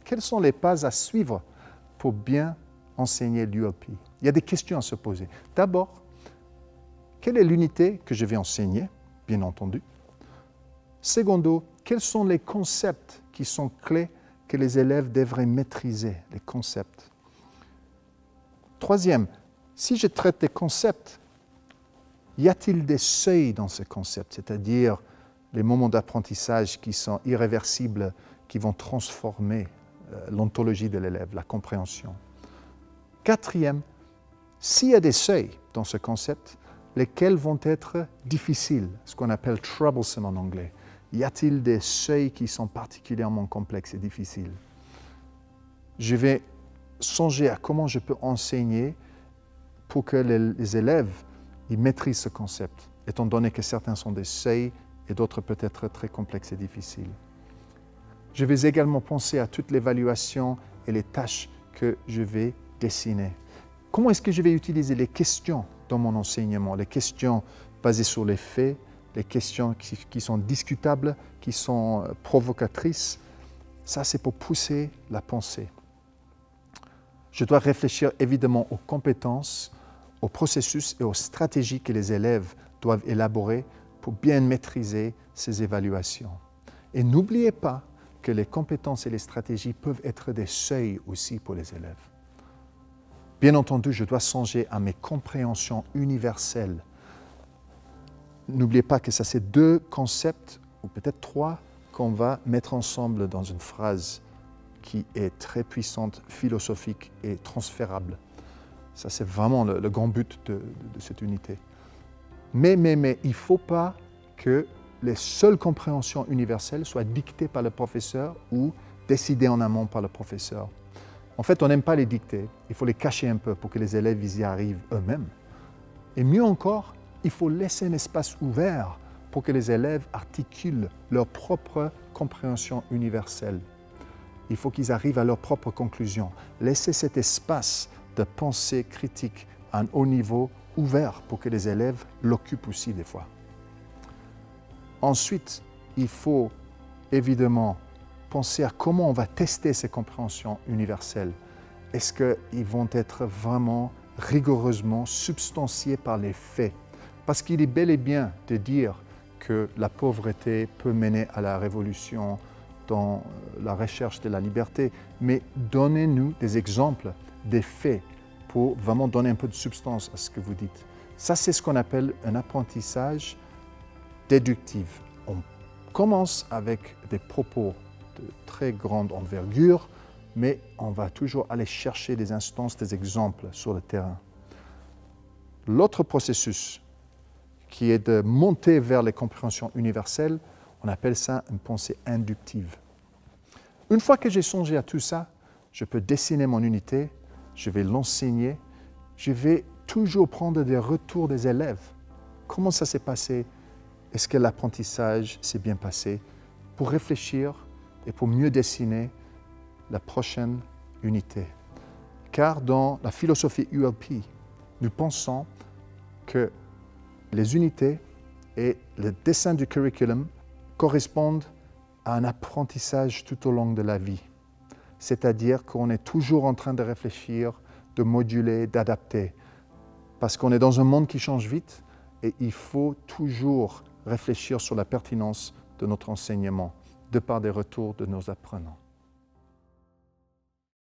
quelles sont les pas à suivre pour bien enseigner l'ULP? Il y a des questions à se poser. D'abord, quelle est l'unité que je vais enseigner, bien entendu? Secondo, quels sont les concepts qui sont clés que les élèves devraient maîtriser, les concepts? Troisième, si je traite des concepts, y a-t-il des seuils dans ces concepts, c'est-à-dire les moments d'apprentissage qui sont irréversibles, qui vont transformer l'ontologie de l'élève, la compréhension? Quatrième, s'il y a des seuils dans ce concept, lesquels vont être difficiles, ce qu'on appelle troublesome en anglais? Y a-t-il des seuils qui sont particulièrement complexes et difficiles? Je vais songer à comment je peux enseigner pour que les élèves ils maîtrisent ce concept, étant donné que certains sont des seuils et d'autres peut-être très complexes et difficiles. Je vais également penser à toute l'évaluation et les tâches que je vais dessiner. Comment est-ce que je vais utiliser les questions dans mon enseignement, les questions basées sur les faits, les questions qui sont discutables, qui sont provocatrices? Ça, c'est pour pousser la pensée. Je dois réfléchir évidemment aux compétences, aux processus et aux stratégies que les élèves doivent élaborer pour bien maîtriser ces évaluations. Et n'oubliez pas que les compétences et les stratégies peuvent être des seuils aussi pour les élèves. Bien entendu, je dois songer à mes compréhensions universelles. N'oubliez pas que ça, c'est deux concepts, ou peut-être trois, qu'on va mettre ensemble dans une phrase qui est très puissante, philosophique et transférable. Ça, c'est vraiment le grand but de cette unité. Mais il ne faut pas que les seules compréhensions universelles soient dictées par le professeur ou décidées en amont par le professeur. En fait, on n'aime pas les dicter. Il faut les cacher un peu pour que les élèves y arrivent eux-mêmes. Et mieux encore, il faut laisser un espace ouvert pour que les élèves articulent leur propre compréhension universelle. Il faut qu'ils arrivent à leur propre conclusion. Laissez cet espace de pensée critique à un haut niveau ouvert pour que les élèves l'occupent aussi des fois. Ensuite, il faut évidemment penser à comment on va tester ces compréhensions universelles. Est-ce qu'ils vont être vraiment rigoureusement substantiés par les faits? Parce qu'il est bel et bien de dire que la pauvreté peut mener à la révolution dans la recherche de la liberté, mais donnez-nous des exemples, des faits, pour vraiment donner un peu de substance à ce que vous dites. Ça, c'est ce qu'on appelle un apprentissage déductif. On commence avec des propos de très grande envergure, mais on va toujours aller chercher des instances, des exemples sur le terrain. L'autre processus, qui est de monter vers les compréhensions universelles, on appelle ça une pensée inductive. Une fois que j'ai songé à tout ça, je peux dessiner mon unité, je vais l'enseigner, je vais toujours prendre des retours des élèves. Comment ça s'est passé? Est-ce que l'apprentissage s'est bien passé? Pour réfléchir et pour mieux dessiner la prochaine unité. Car dans la philosophie ULP, nous pensons que les unités et le dessin du curriculum correspondent à un apprentissage tout au long de la vie. C'est-à-dire qu'on est toujours en train de réfléchir, de moduler, d'adapter. Parce qu'on est dans un monde qui change vite et il faut toujours réfléchir sur la pertinence de notre enseignement, de par des retours de nos apprenants.